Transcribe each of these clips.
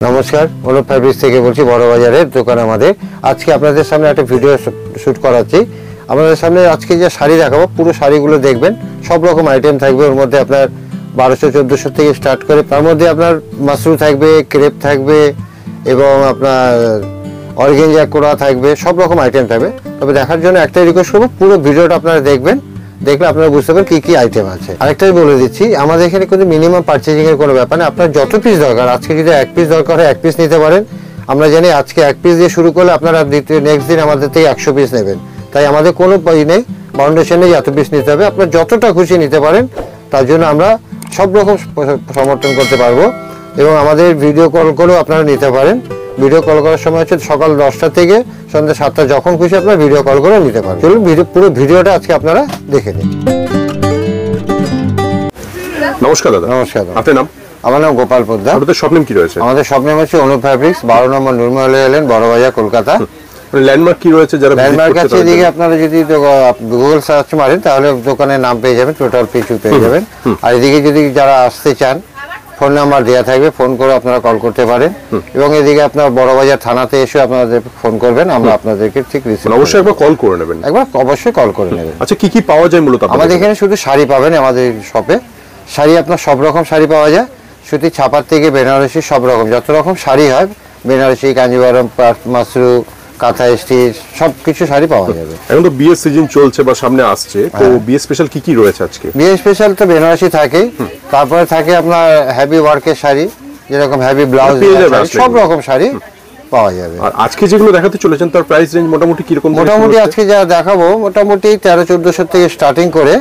নমস্কার, অনুপ ফ্যাব্রিক্স থেকে বলছি, বড় বাজারের দোকান আমাদের। আজকে আপনাদের সামনে একটা ভিডিও শ্যুট করাচ্ছি। আমাদের সামনে আজকে যে শাড়ি দেখাবো, পুরো শাড়িগুলো দেখবেন, সব রকম আইটেম থাকবে। ওর মধ্যে আপনার 1200-1400 থেকে স্টার্ট করে, তার মধ্যে আপনার মাশরু থাকবে, ক্রেপ থাকবে এবং আপনার অর্গানজা কোরা থাকবে, সব রকম আইটেম থাকবে। তবে দেখার জন্য একটাই রিকোয়েস্ট করবো, পুরো ভিডিওটা আপনারা দেখবেন, দেখলে আপনারা বুঝতে পারবেন কি কি আইটেম আছে। আরেকটাই বলে দিচ্ছি, আমাদের এখানে কিন্তু মিনিমাম পারচেজিং এর কোনো ব্যাপার নেই। আপনার যত পিস দরকার, আজকে যদি 1 পিস দরকার হয় 1 পিস নিতে পারেন। আমরা জানি আজকে 1 পিস দিয়ে শুরু করলে আপনারা নেক্সট দিন আমাদের থেকে 100 পিস নেবেন। তাই আমাদের কোনো নেই, ফাউন্ডেশন নেই এত পিস নিতে হবে। আপনার যতটা খুশি নিতে পারেন, তার জন্য আমরা সব রকম সমর্থন করতে পারবো। এবং আমাদের ভিডিও কল করেও আপনারা নিতে পারেন। ভিডিও কল করার সময় হচ্ছে সকাল 10টা থেকে সন্ধ্যা 7টা, যখন খুশি আপনারা ভিডিও কল করে নিতে পারেন। চলুন পুরো ভিডিওটা আজকে আপনারা দেখে নিন। নমস্কার দাদা। নমস্কার। আপনার নাম? আমার নাম গোপাল পোদ্দার। আপনাদের শপ নেম কি রয়েছে? আমাদের শপ নেম হচ্ছে অনুপ ফ্যাব্রিক্স, 12 নম্বর নুরমহলে এলেন, বড়বাজার, কলকাতা। ল্যান্ডমার্ক কি রয়েছে? যারা ল্যান্ডমার্ক আছে এদিকে, আপনারা যদি গুগল সার্চ মারেন তাহলে দোকানের নাম পেয়ে যাবেন, টোটাল পিছু পেয়ে যাবেন। আর এদিকে যদি যারা আসতে চান, ফোন নাম্বার দেওয়া থাকবে, ফোন করে আপনারা কল করতে পারেন। এবং এদিকে আপনার বড়বাজার থানাতে এসে আপনাদের ফোন করবেন, আমরা আপনাদেরকে ঠিক রিসিভ। অবশ্যই একবার কল করে নেবেন। একবার অবশ্যই কল করে নেবেন। আচ্ছা, কি কি পাওয়া যায় মূলত আমাদের এখানে? শুধু শাড়ি পাবেন আমাদের শপে। শাড়ি আপনার সব রকম শাড়ি পাওয়া যায়, সুতি, ছাপার থেকে বেনারসি, সব রকম যত রকম শাড়ি হয়, বেনারসি, কাঞ্জিভারম, মাশরু, কাঁথা স্টিচ, সব কিছু শাড়ি পাওয়া যাবে। এখন তো বিয়ে সিজন চলছে বা সামনে আসছে, তো বিয়ে স্পেশাল কি কি রয়েছে আজকে? বিয়ে স্পেশাল তো বেনারসি থাকে, তারপরে থাকে আপনার হেভি ওয়ার্কের শাড়ি, যেরকম হেভি ব্লাউজ, সব রকম শাড়ি পাওয়া যাবে। আর আজকে যেগুলো দেখাতে চলেছেন তার প্রাইস রেঞ্জ মোটামুটি কি রকম? মোটামুটি আজকে যা দেখাবো মোটামুটি 1300-1400 থেকে স্টার্টিং করে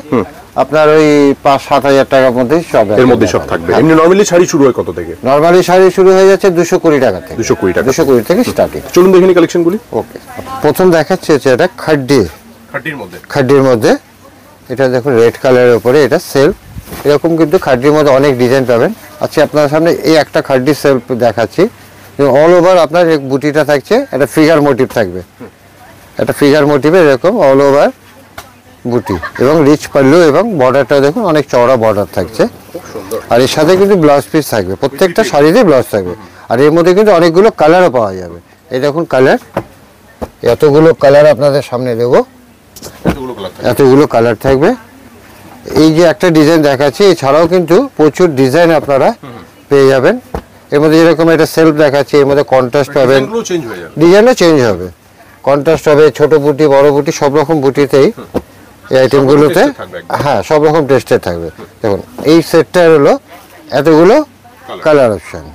আপনার ওই 5-7 হাজার টাকার মধ্যে সব, এর মধ্যে সব থাকবে। এমনি নরমালি শাড়ি শুরু হয় কত থেকে? নরমালি শাড়ি শুরু হয়ে যাচ্ছে 220 টাকা থেকে। 220 টাকা, 220 থেকে স্টার্টিং। চলুন দেখে নিই কালেকশনগুলি। ওকে, প্রথম দেখাচ্ছে হচ্ছে এটা খাড্ডির মধ্যে। এটা দেখুন রেড কালারের উপরে, এটা সেলফ। এরকম কিন্তু খাড্ডির মধ্যে অনেক ডিজাইন পাবেন। আচ্ছা, আপনার সামনে এই একটা খাড্ডি সেলফ দেখাচ্ছি। অল ওভার আপনার বুটিটা থাকছে, একটা ফিগার মোটিভ থাকবে, একটা ফিগার মোটিভে এরকম অল ওভার বুটি এবং রিচ পাল্লু, এবং বর্ডারটা দেখুন অনেক চওড়া বর্ডার থাকছে। আর এর সাথে কিন্তু ব্লাউজ পিস থাকবে, প্রত্যেকটা শাড়িতে ব্লাউজ থাকবে। আর এর মধ্যে কিন্তু অনেকগুলো কালারও পাওয়া যাবে। এই দেখুন কালার, এতগুলো কালার আপনাদের সামনে দেবো, এতগুলো কালার থাকবে। এই যে একটা ডিজাইন দেখাচ্ছি, এছাড়াও কিন্তু প্রচুর ডিজাইন আপনারা পেয়ে যাবেন। এর মধ্যে যেরকম এটা সেলফ দেখাচ্ছি, এর মধ্যে কন্ট্রাস্ট পাবেন, ডিজাইনও চেঞ্জ হবে, কন্ট্রাস্ট হবে, ছোট বুটি, বড় বুটি, সব রকম বুটিতেই এই আইটেমগুলোতে, হ্যাঁ, সব রকম টেস্টের থাকবে। দেখুন এই সেটটার হলো এতগুলো কালার অপশন।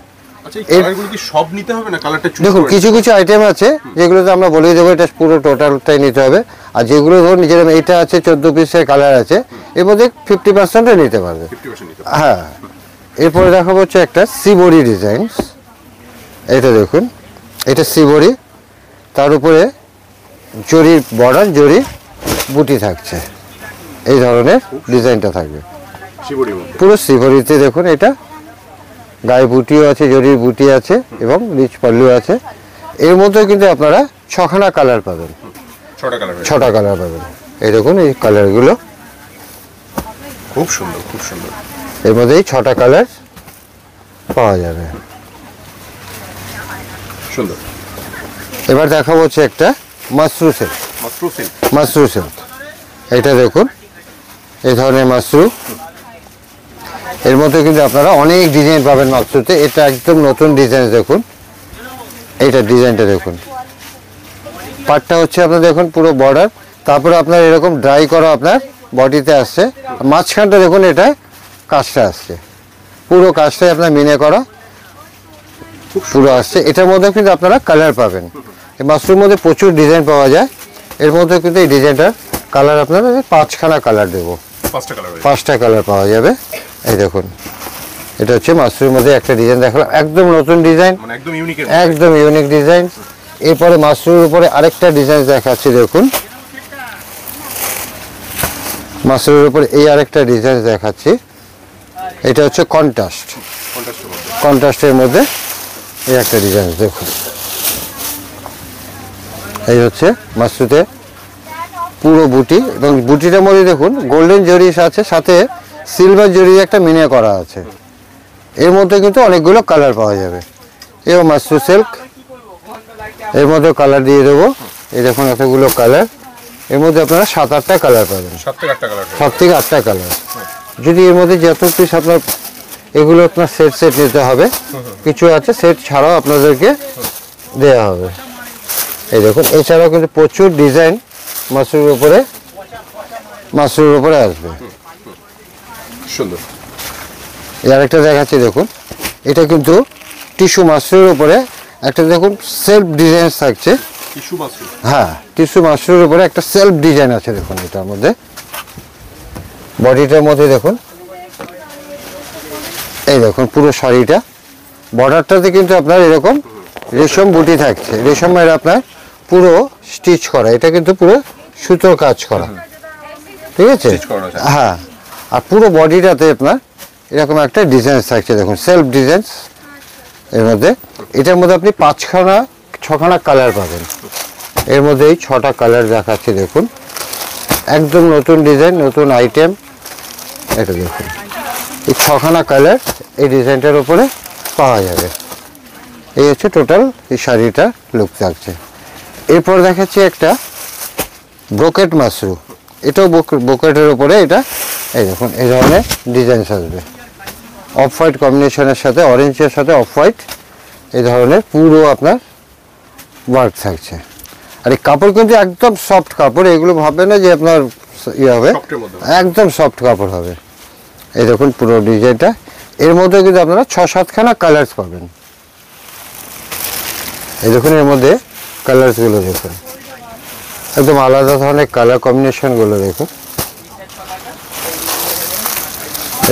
দেখুন কিছু কিছু আইটেম আছে যেগুলোতে আমরা বলে দেবো এটা পুরো টোটালটাই নিতে হবে। আর যেগুলো ধরুন যেরকম এইটা আছে 14 পিসের কালার আছে, এর মধ্যে 50% নিতে পারবে। হ্যাঁ, এরপরে দেখাবো হচ্ছে একটা সিবরি ডিজাইন। এটা দেখুন, এটা সিবরি, তার উপরে জরির বর্ডার, জরি বুটি থাকছে, এই ধরনের ডিজাইনটা থাকবে পুরো সিবরিতে। দেখুন এটা গায়ে বুটিও আছে, জরির বুটি আছে এবং রিচ পাল্লু আছে। এর মধ্যে কিন্তু আপনারা 6খানা কালার পাবেন, 6টা কালার পাবেন। এই দেখুন এই কালারগুলো খুব সুন্দর, খুব সুন্দর। এর মধ্যেই 6টা কালার পাওয়া যাবে, সুন্দর। এবার দেখাবো হচ্ছে একটা মাশরু সিল্ক। এটা দেখুন এই ধরনের মাশরু, এর মধ্যে কিন্তু আপনারা অনেক ডিজাইন পাবেন মাশরুতে। এটা একদম নতুন ডিজাইন। দেখুন এইটা ডিজাইনটা দেখুন, পাটটা হচ্ছে আপনার দেখুন পুরো বর্ডার, তারপরে আপনার এরকম ড্রাই করা আপনার বডিতে আসছে। মাঝখানটা দেখুন এটা কাজটা আসছে, পুরো কাজটাই আপনার মিনে করা পুরো আসছে। এটার মধ্যে কিন্তু আপনারা কালার পাবেন। এই মাশরুর মধ্যে প্রচুর ডিজাইন পাওয়া যায়। এর মধ্যে কিন্তু এই ডিজাইনটার কালার আপনারা 5খানা কালার দেবো, 5টা কালার পাওয়া যাবে। এই দেখুন এটা হচ্ছে মাশরুর মধ্যে একটা ডিজাইন দেখালাম, একদম নতুন ডিজাইন, একদম ইউনিক ডিজাইন। এরপরে মাশরুর উপরে আরেকটা ডিজাইন দেখাচ্ছি। দেখুন মাশরুর উপরে এই আরেকটা ডিজাইন দেখাচ্ছি। এটা হচ্ছে কন্ট্রাস্টের মধ্যে এই একটা ডিজাইন। দেখুন এই হচ্ছে মাশরুতে পুরো বুটি, এবং বুটিটার মধ্যে দেখুন গোল্ডেন জরি আছে, সাথে সিলভার জরি একটা মিনে করা আছে। এর মধ্যে কিন্তু অনেকগুলো কালার পাওয়া যাবে। এও মাশরু সিল্ক, এর মধ্যে কালার দিয়ে দেবো। এই দেখুন এতগুলো কালার, এর মধ্যে আপনারা 7-8টা কালার পাবেন, 7 থেকে 8টা কালার। যদি এর মধ্যে যত পিস আপনার এগুলো আপনার সেট সেট নিতে হবে, কিছু আছে সেট ছাড়াও আপনাদেরকে দেওয়া হবে। এই দেখুন এছাড়াও কিন্তু প্রচুর ডিজাইন মাশরুর উপরে আসবে। সুন্দর। এর একটা দেখাচ্ছি দেখুন, এটা কিন্তু টিস্যু মাশরুর উপরে একটা দেখুন সেলফ ডিজাইন থাকছে। হ্যাঁ, টিস্যু মাশরুর উপরে একটা সেলফ ডিজাইন আছে দেখুন। এটার মধ্যে বডিটার মধ্যে দেখুন, এই দেখুন পুরো শাড়িটা বর্ডারটাতে কিন্তু আপনার এরকম রেশম বুটি থাকছে, রেশমের আপনার পুরো স্টিচ করা, এটা কিন্তু পুরো সুতোর কাজ করা, ঠিক আছে? হ্যাঁ, আর পুরো বডিটাতে আপনার এরকম একটা ডিজাইন থাকছে দেখুন, সেলফ ডিজাইন। এর মধ্যে এটার মধ্যে আপনি 5-6খানা কালার পাবেন। এর মধ্যে এই 6টা কালার দেখাচ্ছি দেখুন, একদম নতুন ডিজাইন, নতুন আইটেম। এটা দেখুন এই 6খানা কালার এই ডিজাইনটার উপরে পাওয়া যাবে। এই হচ্ছে টোটাল এই শাড়িটার লুক থাকছে। এরপর দেখাচ্ছি একটা ব্রোকেট মাশরু, এটাও ব্রোকেটের উপরে। এটা এই দেখুন এই ধরনের ডিজাইন আসবে, অফ হোয়াইট কম্বিনেশনের সাথে, অরেঞ্জের সাথে অফ হোয়াইট, এই ধরনের পুরো আপনার ওয়ার্ক থাকছে। আর এই কাপড় কিন্তু একদম সফট কাপড়, এগুলো ভাববে না যে আপনার ইয়ে হবে, একদম সফট কাপড় হবে। এই দেখুন পুরো ডিজাইনটা, এর মধ্যে কিন্তু আপনারা 6-7খানা কালার্স পাবেন। এই দেখুন এর মধ্যে কালার্সগুলো দেখুন, একদম আলাদা ধরনের কালার কম্বিনেশনগুলো দেখুন।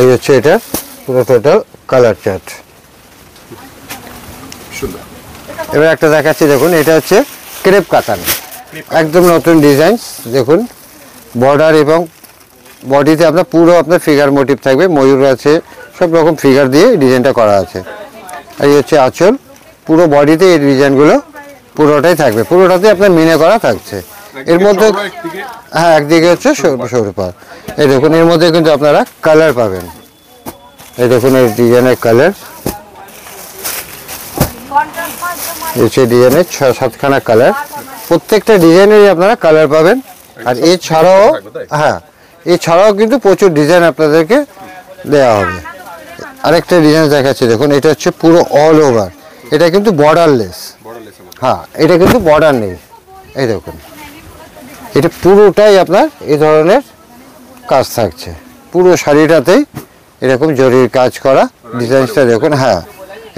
এই হচ্ছে এটা পুরো টোটাল কালার চার্ট। এবার একটা দেখাচ্ছি দেখুন, এটা হচ্ছে ক্রেপ কাতান, একদম নতুন ডিজাইন দেখুন। বর্ডার এবং বডিতে আপনার পুরো আপনার ফিগার মোটিভ থাকবে, ময়ূর আছে, সব রকম ফিগার দিয়ে ডিজাইনটা করা আছে। এই হচ্ছে আঁচল, পুরো বডিতে এই ডিজাইনগুলো পুরোটাই থাকবে, পুরোটাতে আপনার মিনে করা থাকছে। এর মধ্যে হ্যাঁ, একদিকে হচ্ছে সরু পা। এই দেখুন এর মধ্যে কিন্তু আপনারা কালার পাবেন। এই দেখুন এই ডিজাইনের কালার, হচ্ছে ডিজাইনের 6-7খানা কালার, প্রত্যেকটা ডিজাইনেরই আপনারা কালার পাবেন। আর এছাড়াও হ্যাঁ, এছাড়াও কিন্তু প্রচুর ডিজাইন আপনাদেরকে দেওয়া হবে। আরেকটা ডিজাইন দেখাচ্ছি দেখুন, এটা হচ্ছে পুরো অল ওভার, এটা কিন্তু বর্ডারলেস। হ্যাঁ, এটা কিন্তু বর্ডার নেই। এই দেখুন এটা পুরোটাই আপনার এই ধরনের কাজ থাকছে, পুরো শাড়িটাতেই এরকম জরির কাজ করা ডিজাইনটা দেখুন। হ্যাঁ,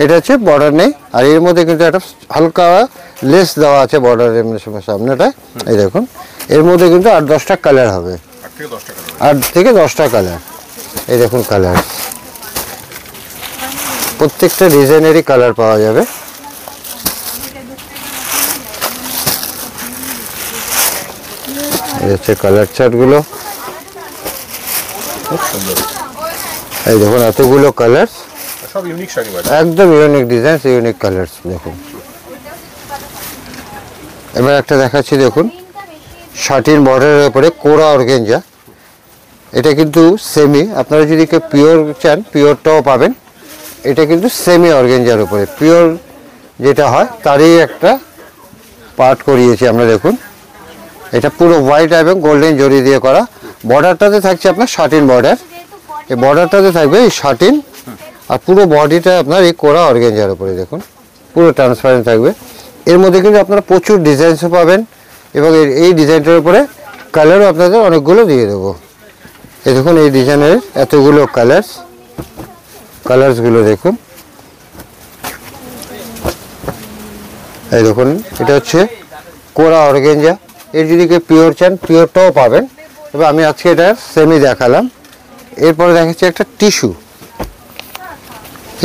এটা হচ্ছে বর্ডার নেই, আর এর মধ্যে কিন্তু একটা হালকা লেস দেওয়া আছে বর্ডারের সামনেটা। এই দেখুন এর মধ্যে কিন্তু 8-10টা কালার হবে, 8 থেকে 10টা কালার। এই দেখুন কালার, প্রত্যেকটা ডিজাইনেরই কালার পাওয়া যাবে। এই হচ্ছে কালার চার্টগুলো, এই দেখুন এতগুলো কালার, সব ইউনিক শাড়ি, একদম ইউনিক ডিজাইন, ইউনিক কালার্স দেখুন। এবার একটা দেখাচ্ছি দেখুন, শার্টিন বর্ডারের উপরে কোরা অর্গানজা, এটা কিন্তু সেমি, আপনারা যদি কেউ পিওর চান পিওরটাও পাবেন। এটা কিন্তু সেমি অর্গানজার উপরে, পিওর যেটা হয় তারই একটা পার্ট করিয়েছি আমরা দেখুন। এটা পুরো হোয়াইট এবং গোল্ডেন জরি দিয়ে করা, বর্ডারটাতে থাকছে আপনার শার্টিন বর্ডার, এই বর্ডারটাতে থাকবে এই শার্টিন, আর পুরো বডিটা আপনার এই কোরা অর্গানজার উপরে দেখুন পুরো ট্রান্সপারেন্ট থাকবে। এর মধ্যে কিন্তু আপনারা প্রচুর ডিজাইনসও পাবেন, এবং এই ডিজাইনটার উপরে কালারও আপনাদের অনেকগুলো দিয়ে দেবো। এই দেখুন এই ডিজাইনের এতগুলো কালার্সগুলো দেখুন। এই দেখুন এটা হচ্ছে কোরা অর্গানজা, এর যদি কেউ পিওর চান পিওরটাও পাবেন, তবে আমি আজকে এটা সেমি দেখালাম। এরপরে দেখাচ্ছি একটা টিস্যু,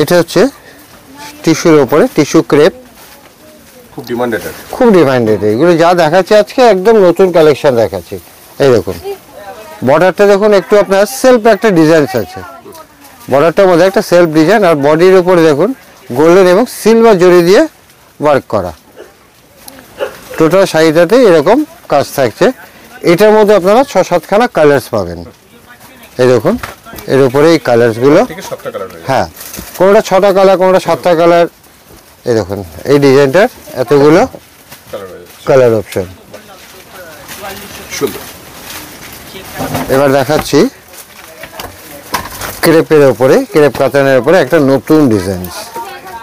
এটা হচ্ছে টিস্যুর ওপরে টিস্যু ক্রেপ, খুব ডিমান্ডেড। এগুলো যা দেখাচ্ছে আজকে একদম নতুন কালেকশন দেখাচ্ছি। এই দেখুন বর্ডারটা দেখুন, একটু আপনার সেলফ একটা ডিজাইন আছে বর্ডারটার মধ্যে, একটা সেলফ ডিজাইন, আর বডির উপরে দেখুন গোল্ডেন এবং সিলভার জরি দিয়ে ওয়ার্ক করা, টোটাল শাড়িটাতে এরকম কাজ থাকছে। এটার মধ্যে আপনারা 6-7খানা কালার্স পাবেন। এই দেখুন এর উপরে এই কালার্সগুলো, হ্যাঁ কোনোটা 6টা কালার, কোনোটা 7টা কালার, এই দেখুন এই ডিজাইনটার এতগুলো কালার অপশন। সুন্দর। এবার দেখাচ্ছি ক্রেপের ওপরে, ক্রেপ কাতানের ওপরে একটা নতুন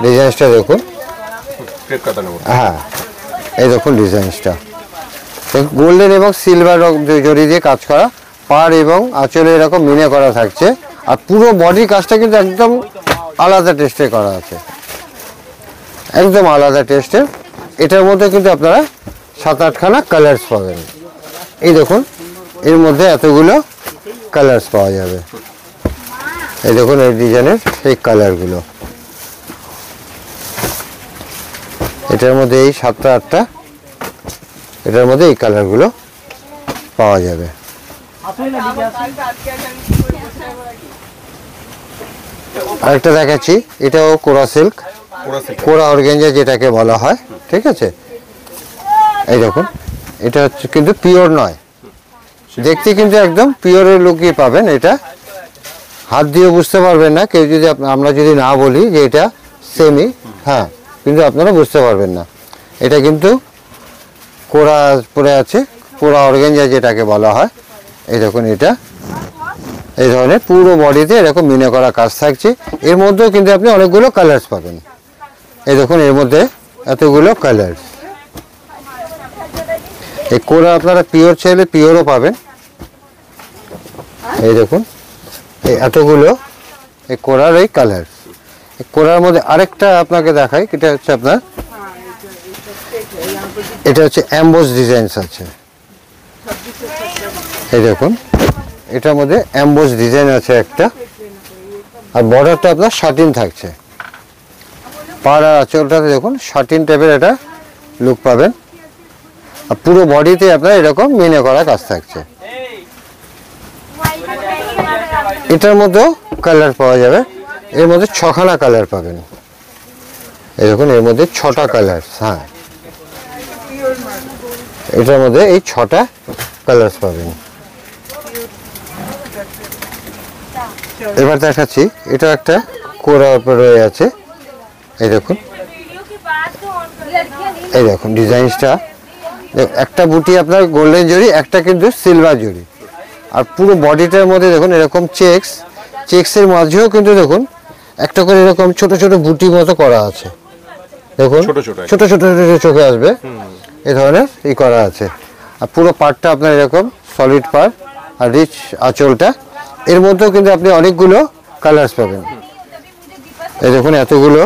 ডিজাইনসটা দেখুন। হ্যাঁ এই দেখুন ডিজাইনসটা গোল্ডেন এবং সিলভার জড়ি দিয়ে কাজ করা, পাড় এবং আঁচলে এরকম মিনে করা থাকছে। আর পুরো বডি কাজটা কিন্তু একদম আলাদা টেস্টে করা আছে, একদম আলাদা টেস্টের। এটার মধ্যে কিন্তু আপনারা 7-8খানা কালার্স পাবেন। এই দেখুন এর মধ্যে এতগুলো কালার্স পাওয়া যাবে। এই দেখুন এই ডিজাইনের সেই কালারগুলো, এটার মধ্যে এই 7টা-8টা, এটার মধ্যে এই কালারগুলো পাওয়া যাবে। আরেকটা দেখাচ্ছি, এটাও কোরা সিল্ক, কোরা অর্গানজা যেটাকে বলা হয়, ঠিক আছে। এই দেখুন এটা হচ্ছে কিন্তু পিওর নয়, দেখতে কিন্তু একদম পিওরের লুকই পাবেন। এটা হাত দিয়ে বুঝতে পারবেন না কেউ, যদি আমরা যদি না বলি যে এটা সেমি, হ্যাঁ কিন্তু আপনারা বুঝতে পারবেন না। এটা কিন্তু কোরা পরে আছে, কোরা অর্গানজা যেটাকে বলা হয়। এই দেখুন এটা এই ধরনের পুরো বডিতে এরকম মিনে করা কাজ থাকছে। এর মধ্যেও কিন্তু আপনি অনেকগুলো কালার্স পাবেন। এই দেখুন এর মধ্যে এতগুলো কালার। এই কোরা আপনারা পিওর চাইলে পিওরও পাবেন। এই দেখুন এই এতগুলো এই কোরার এই কালার। এই কোরার মধ্যে আরেকটা আপনাকে দেখাই, এটা হচ্ছে আপনার, এটা হচ্ছে এমবোস ডিজাইনস আছে। এই দেখুন এটার মধ্যে এমবোস ডিজাইন আছে একটা, আর বর্ডারটা আপনার শাটিন থাকছে। পাড় আর আঁচলটাতে দেখুন শাটিন টাইপের একটা লুক পাবেন। আর পুরো বডিতে আপনার এরকম মিনে করা কাজ থাকছে। এটার মধ্যেও কালার পাওয়া যাবে, এর মধ্যে 6খানা কালার পাবেন। এই দেখুন এর মধ্যে 6টা কালার, হ্যাঁ এটার মধ্যে এই 6টা কালার পাবেন। এবার দেখাচ্ছি, এটা একটা কোরা উপরে আছে। এই দেখুন এই দেখুন ডিজাইনসটা, একটা বুটি আপনার গোল্ডেন জড়ি, একটা কিন্তু সিলভার জড়ি। আর পুরো বডিটার মধ্যে দেখুন এরকম চেক্সের মাঝেও কিন্তু দেখুন একটা করে এরকম ছোট ছোট বুটি মতো করা আছে। দেখুন ছোট ছোট চোখে আসবে এই ধরনের ই করা আছে। আর পুরো পাড়টা আপনার এরকম সলিড পাড়, আর রিচ আঁচলটা। এর মধ্যেও কিন্তু আপনি অনেকগুলো কালার্স পাবেন। এই দেখুন এতগুলো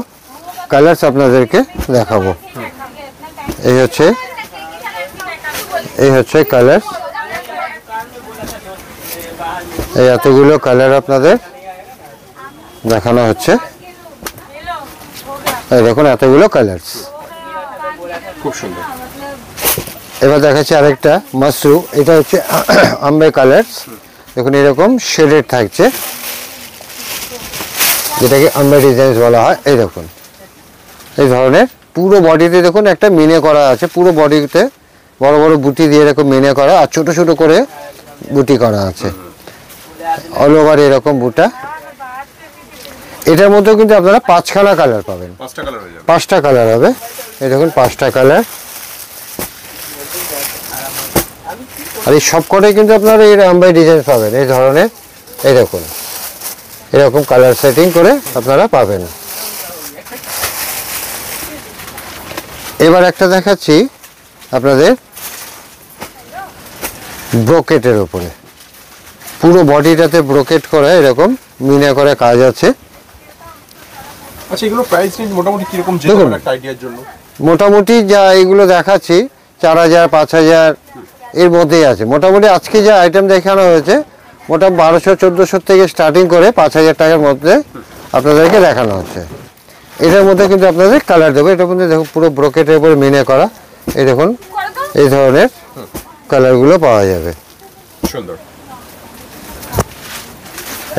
কালার্স আপনাদেরকে দেখাবো। এই হচ্ছে কালার, এই এতগুলো কালার আপনাদের দেখানো হচ্ছে। এই দেখুন এতগুলো কালার্স, খুব সুন্দর। এবার দেখাচ্ছি আরেকটা মাশরু, এটা হচ্ছে আম্বে কালার্স। দেখুন এরকম শেডেড থাকছে, যেটাকে আম্বে ডিজাইনস বলা হয়। এই দেখুন এই ধরনের পুরো বডিতে দেখুন একটা মিনে করা আছে, পুরো বডিতে বড় বড় বুটি দিয়ে এরকম মিনে করা, আর ছোট ছোট করে বুটি করা আছে অল ওভার এরকম বুটা। এটার মধ্যেও কিন্তু আপনারা 5খানা কালার পাবেন, 5টা কালার হবে। এই দেখুন 5টা কালার। আর এই সবকটাই কিন্তু আপনারা এই আম্বাই ডিজাইন পাবেন এই ধরনের। এই দেখুন এরকম কালার সেটিং করে আপনারা পাবেন। এবার একটা দেখাচ্ছি আপনাদের ব্রোকেটের উপরে, পুরো বডিটাতে ব্রোকেট করা এরকম মিনা করে কাজ আছে। আচ্ছা এগুলো প্রাইস রেঞ্জ মোটামুটি কি রকম, যে কোনো একটা আইডিয়ার জন্য? মোটামুটি যা এগুলো দেখাচ্ছি 4000 5000 এর মধ্যেই আছে। মোটামুটি আজকে যে আইটেম দেখানো হয়েছে মোটামুটি 1200-1400 থেকে স্টার্টিং করে 5000 টাকার মধ্যে আপনাদেরকে দেখানো হচ্ছে। এটার মধ্যে কিন্তু আপনাদের কালার দেবো। এটার মধ্যে দেখুন পুরো ব্রোকেটের উপরে মিনে করা, এই দেখুন এই ধরনের কালারগুলো পাওয়া যাবে। সুন্দর।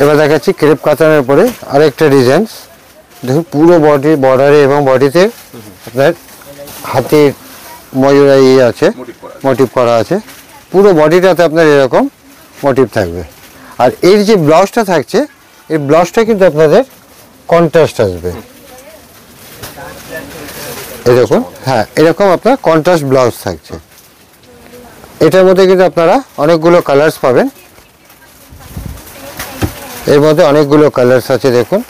এবার দেখাচ্ছি ক্রেপ কাতানের উপরে আরেকটা ডিজাইনস। দেখুন পুরো বডি বর্ডারে এবং বডিতে আপনার হাতির ময়ূর ইয়ে আছে, মোটিভ করা আছে। পুরো বডিটাতে আপনার এরকম মোটিভ থাকবে। আর এর যে ব্লাউজটা থাকছে, এই ব্লাউজটা কিন্তু আপনাদের কন্ট্রাস্ট আসবে। এই দেখুন, হ্যাঁ এরকম আপনার কন্ট্রাস্ট ব্লাউজ থাকছে। এটার মধ্যে কিন্তু আপনারা অনেকগুলো কালার্স পাবেন, এর মধ্যে অনেকগুলো কালার্স আছে। দেখুন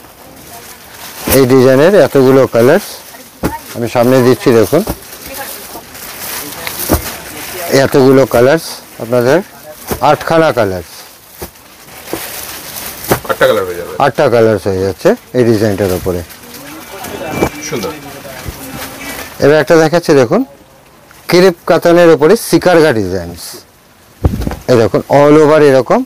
এই ডিজাইনের এতগুলো কালার্স আমি সামনে দিচ্ছি। দেখুন এতগুলো কালার্স, আপনাদের 8খানা কালার্স, 8টা কালার হয়ে যাবে। 8টা কালার্স হয়ে যাচ্ছে এই ডিজাইনটার উপরে। সুন্দর। এবার একটা দেখাচ্ছি, দেখুন ক্রেপ কাতানের উপরে সিকারগা ডিজাইনস। এই দেখুন অল ওভার এরকম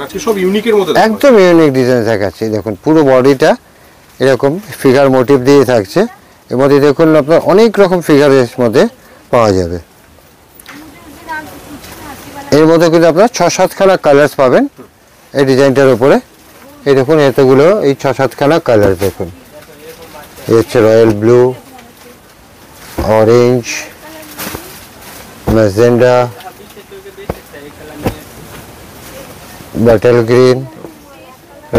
আজকে সব ইউনিকের মধ্যে একদম ইউনিক ডিজাইন দেখাচ্ছি। দেখুন পুরো বডিটা এরকম ফিগার মোটিভ দিয়ে থাকছে। এর মধ্যে দেখুন আপনার অনেক রকম ফিগারের মধ্যে পাওয়া যাবে। এর মধ্যে কিন্তু আপনার 6-7খানা কালার্স পাবেন এই ডিজাইনটার উপরে। এই দেখুন এতগুলো, এই 6-7খানা কালার দেখুন। এই হচ্ছে royal blue, orange, magenta, butter green,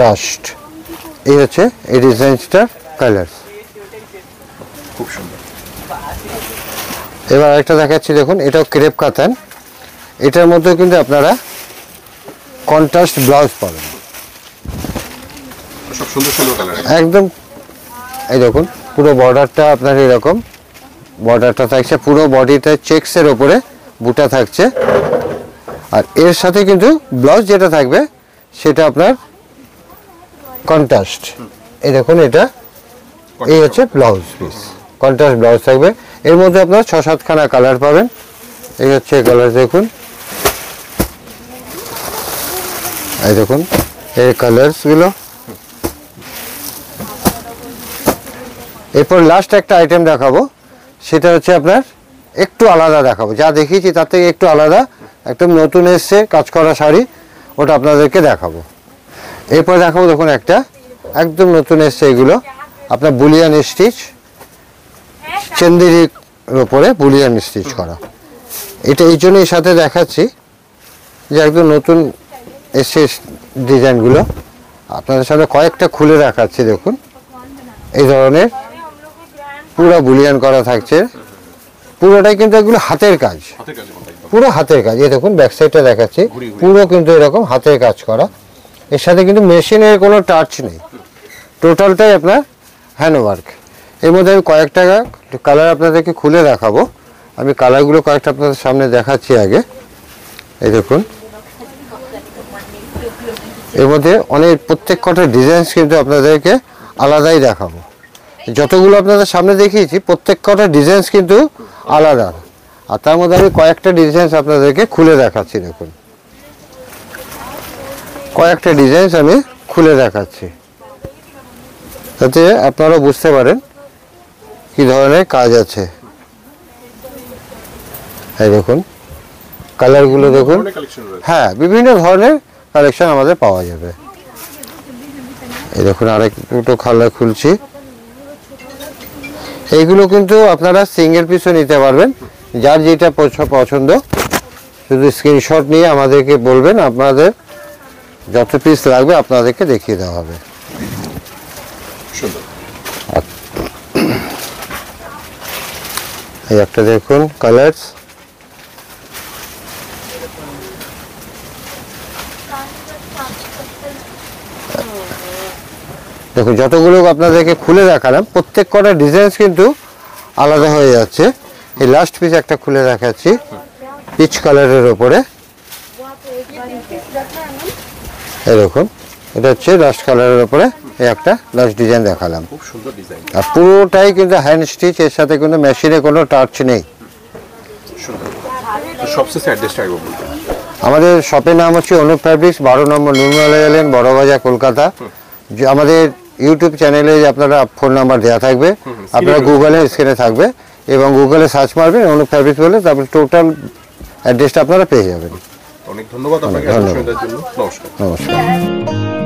rust. এই হচ্ছে এই ডিজাইনটার কালার। খুব সুন্দর। এবার একটা দেখাচ্ছি, দেখুন এটাও ক্রেপ কাতান। এটার মধ্যে কিন্তু আপনারা কন্ট্রাস্ট ব্লাউজ পাবেন, সব সুন্দর সুন্দর কালার। একদম এই দেখুন পুরো বর্ডারটা আপনার এরকম বর্ডারটা থাকছে, পুরো বডিটা চেকসের ওপরে বুটা থাকছে। আর এর সাথে কিন্তু ব্লাউজ যেটা থাকবে সেটা আপনার কন্ট্রাস্ট। এই দেখুন এটা, এই হচ্ছে ব্লাউজ পিস, কন্ট্রাস্ট ব্লাউজ থাকবে। এর মধ্যে আপনার 6-7খানা কালার পাবেন। এই হচ্ছে কালার, দেখুন এই দেখুন এই কালারসগুলো। এরপর লাস্ট একটা আইটেম দেখাবো, সেটা হচ্ছে আপনার একটু আলাদা দেখাবো। যা দেখিয়েছি তার থেকে একটু আলাদা, একদম নতুন এসছে কাজ করা শাড়ি, ওটা আপনাদেরকে দেখাবো। এরপর দেখাবো দেখুন একটা একদম নতুন এসছে, এগুলো আপনার বুলিয়ান স্টিচ, চেন্দেরির ওপরে বুলিয়ান স্টিচ করা। এটা এই জন্যই সাথে দেখাচ্ছি যে একদম নতুন এসছে ডিজাইনগুলো। আপনাদের সামনে কয়েকটা খুলে দেখাচ্ছি। দেখুন এই ধরনের পুরো বুলিয়ান করা থাকছে, পুরোটাই কিন্তু এগুলো হাতের কাজ, পুরো হাতের কাজ। এই দেখুন ব্যাক সাইডটা দেখাচ্ছি, পুরো কিন্তু এরকম হাতের কাজ করা। এর সাথে কিন্তু মেশিনের কোনো টাচ নেই, টোটালটাই আপনার হ্যান্ডওয়ার্ক। এর মধ্যে আমি কয়েকটা কালার আপনাদেরকে খুলে দেখাবো। আমি কালারগুলো কয়েকটা আপনাদের সামনে দেখাচ্ছি আগে। এই দেখুন এর মধ্যে অনেক প্রত্যেক কটা ডিজাইন কিন্তু আপনাদেরকে আলাদাই দেখাবো। যতগুলো আপনাদের সামনে দেখিয়েছি প্রত্যেক কটা ডিজাইন কিন্তু আলাদা, আর তার মধ্যে আমি কয়েকটা ডিজাইন আপনাদেরকে খুলে দেখাচ্ছি। দেখুন কয়েকটা ডিজাইন আমি খুলে দেখাচ্ছি, যাতে আপনারা বুঝতে পারেন কি ধরনের কাজ আছে। এই দেখুন কালারগুলো দেখুন, হ্যাঁ বিভিন্ন ধরনের কালেকশন আমাদের পাওয়া যাবে। এই দেখুন আরেক দুটো কালার খুলছি। এইগুলো কিন্তু আপনারা সিঙ্গেল পিসও নিতে পারবেন, যার যেটা পছন্দ শুধু স্ক্রিনশট নিয়ে আমাদেরকে বলবেন, আপনাদের যত পিস লাগবে আপনাদেরকে দেখিয়ে দেওয়া হবে। এই একটা দেখুন কালার্স, দেখুন যতগুলো আপনাদেরকে খুলে দেখালাম প্রত্যেক কটা ডিজাইন কিন্তু আলাদা হয়ে যাচ্ছে। এই লাস্ট পিস একটা খুলে দেখাচ্ছি পিচ কালারের ওপরে। এই দেখুন এটা হচ্ছে লাস্ট কালারের ওপরে এই একটা লাস্ট ডিজাইন দেখালাম, খুব সুন্দর ডিজাইন। আর পুরোটাই কিন্তু হ্যান্ড স্টিচ, এর সাথে কিন্তু মেশিনে কোনো টাচ নেই। সবশেষে অ্যাড্রেসটা একবার বলবেন। আমাদের শপের নাম হচ্ছে অনুপ ফ্যাব্রিক্স, 12 নম্বর নুনমালা লেন, বড়বাজার, কলকাতা। যে আমাদের ইউটিউব চ্যানেলে আপনারা ফোন নাম্বার দেওয়া থাকবে, আপনারা গুগলে স্ক্রিনে থাকবে, এবং গুগলে সার্চ মারবেন অনুপ ফ্যাব্রিক্স বলে, তারপরে টোটাল অ্যাড্রেসটা আপনারা পেয়ে যাবেন। অনেক ধন্যবাদ আপনাকে। ধন্যবাদ। নমস্কার। নমস্কার।